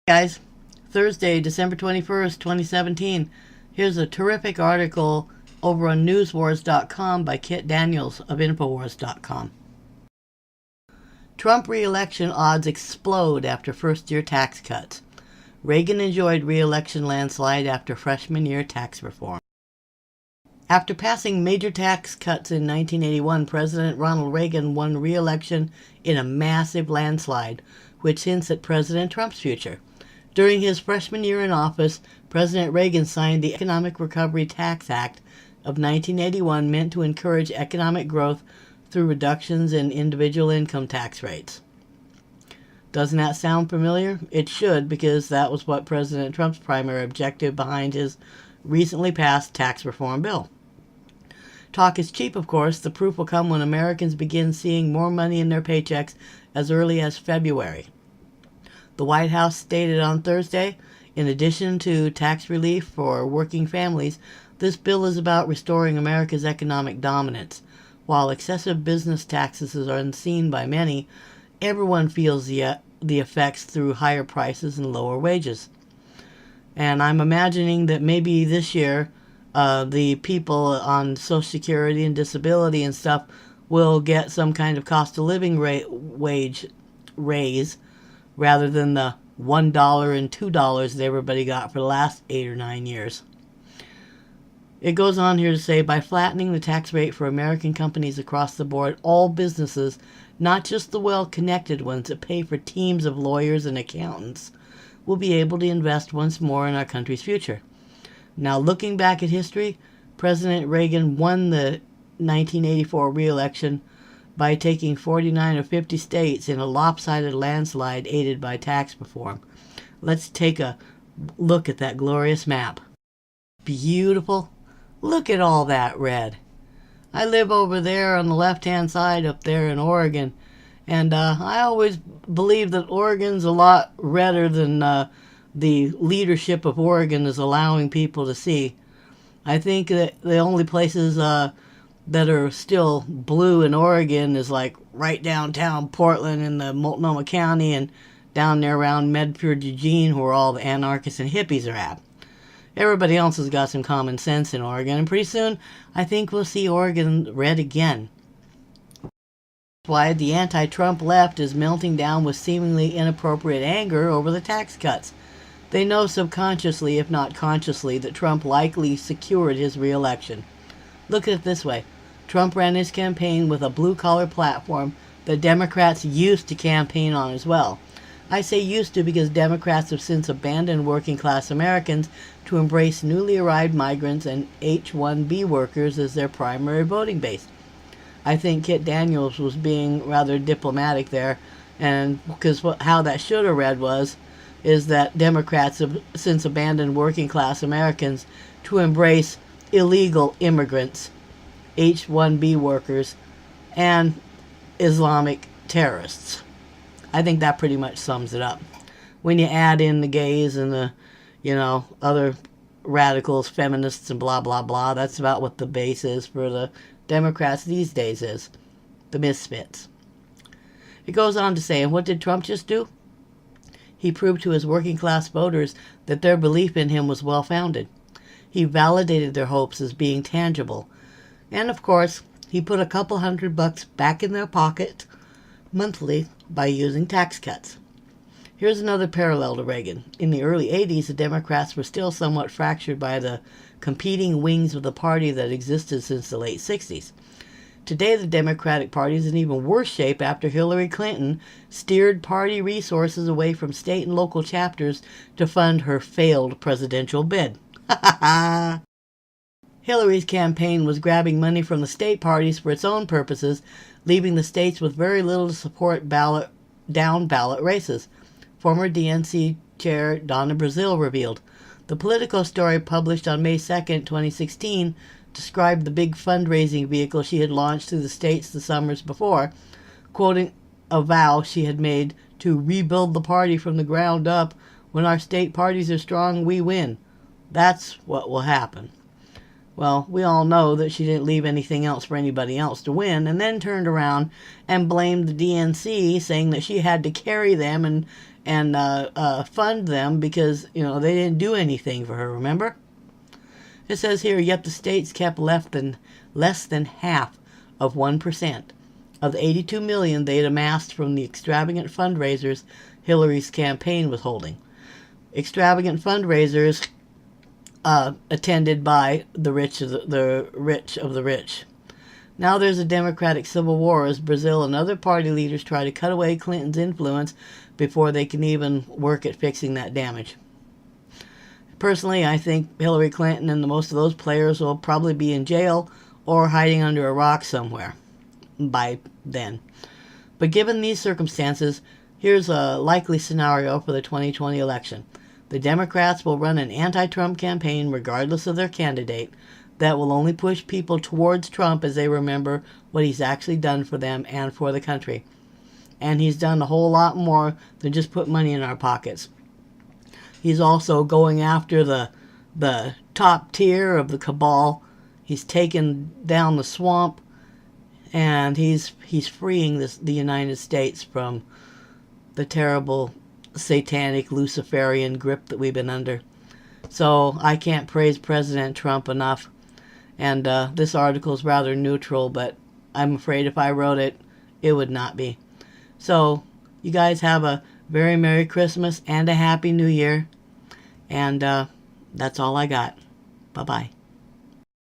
Guys, Thursday, December 21st, 2017. Here's a terrific article over on newswars.com by Kit Daniels of Infowars.com. Trump re-election odds explode after first-year tax cuts. Reagan enjoyed re-election landslide after freshman year tax reform. After passing major tax cuts in 1981, President Ronald Reagan won re-election in a massive landslide, which hints at President Trump's future. During his freshman year in office, President Reagan signed the Economic Recovery Tax Act of 1981, meant to encourage economic growth through reductions in individual income tax rates. Doesn't that sound familiar? It should, because that was what President Trump's primary objective behind his recently passed tax reform bill. Talk is cheap, of course. The proof will come when Americans begin seeing more money in their paychecks as early as February. The White House stated on Thursday, in addition to tax relief for working families, this bill is about restoring America's economic dominance. While excessive business taxes are unseen by many, everyone feels the effects through higher prices and lower wages. And I'm imagining that maybe this year, the people on Social Security and disability and stuff will get some kind of cost of living wage raise, rather than the $1 and $2 that everybody got for the last 8 or 9 years. It goes on here to say, by flattening the tax rate for American companies across the board, all businesses, not just the well-connected ones that pay for teams of lawyers and accountants, will be able to invest once more in our country's future. Now, looking back at history, President Reagan won the 1984 re-election by taking 49 of 50 states in a lopsided landslide aided by tax reform. Let's take a look at that glorious map. Beautiful. Look at all that red. I live over there on the left-hand side up there in Oregon, and I always believe that Oregon's a lot redder than the leadership of Oregon is allowing people to see. I think that the only places that are still blue in Oregon is like right downtown Portland in the Multnomah County and down there around Medford, Eugene, where all the anarchists and hippies are at. Everybody else has got some common sense in Oregon, and pretty soon I think we'll see Oregon red again. That's why the anti-Trump left is melting down with seemingly inappropriate anger over the tax cuts. They know subconsciously, if not consciously, that Trump likely secured his re-election. Look at it this way. Trump ran his campaign with a blue-collar platform that Democrats used to campaign on as well. I say used to because Democrats have since abandoned working-class Americans to embrace newly arrived migrants and H-1B workers as their primary voting base. I think Kit Daniels was being rather diplomatic there, and because how that should have read is that Democrats have since abandoned working-class Americans to embrace illegal immigrants, H-1B workers, and Islamic terrorists. I think that pretty much sums it up. When you add in the gays and the, other radicals, feminists, and blah, blah, blah, that's about what the base is for the Democrats these days is. The misfits. It goes on to say, and what did Trump just do? He proved to his working class voters that their belief in him was well-founded. He validated their hopes as being tangible. And, of course, he put a couple $100 back in their pocket monthly by using tax cuts. Here's another parallel to Reagan. In the early 80s, the Democrats were still somewhat fractured by the competing wings of the party that existed since the late 60s. Today, the Democratic Party is in even worse shape after Hillary Clinton steered party resources away from state and local chapters to fund her failed presidential bid. Hillary's campaign was grabbing money from the state parties for its own purposes, leaving the states with very little to support down-ballot races. Former DNC Chair Donna Brazile revealed. The Politico story published on May 2, 2016, described the big fundraising vehicle she had launched through the states the summers before, quoting a vow she had made to rebuild the party from the ground up. When our state parties are strong, we win. That's what will happen. Well, we all know that she didn't leave anything else for anybody else to win, and then turned around and blamed the DNC, saying that she had to carry them and fund them because, you know, they didn't do anything for her, remember? It says here, yet the states kept less than half of 1% of the $82 million they'd amassed from the extravagant fundraisers Hillary's campaign was holding. Extravagant fundraisers attended by the rich of the rich. Now there's a Democratic civil war as Brazil and other party leaders try to cut away Clinton's influence before they can even work at fixing that damage. Personally, I think Hillary Clinton and most of those players will probably be in jail or hiding under a rock somewhere by then. But given these circumstances, here's a likely scenario for the 2020 election. The Democrats will run an anti-Trump campaign regardless of their candidate that will only push people towards Trump as they remember what he's actually done for them and for the country. And he's done a whole lot more than just put money in our pockets. He's also going after the top tier of the cabal. He's taken down the swamp, and he's freeing the United States from the terrible satanic Luciferian grip that we've been under. So I can't praise President Trump enough. And this article is rather neutral, but I'm afraid if I wrote it, it would not be. So you guys have a very Merry Christmas and a Happy New Year. And that's all I got. Bye-bye.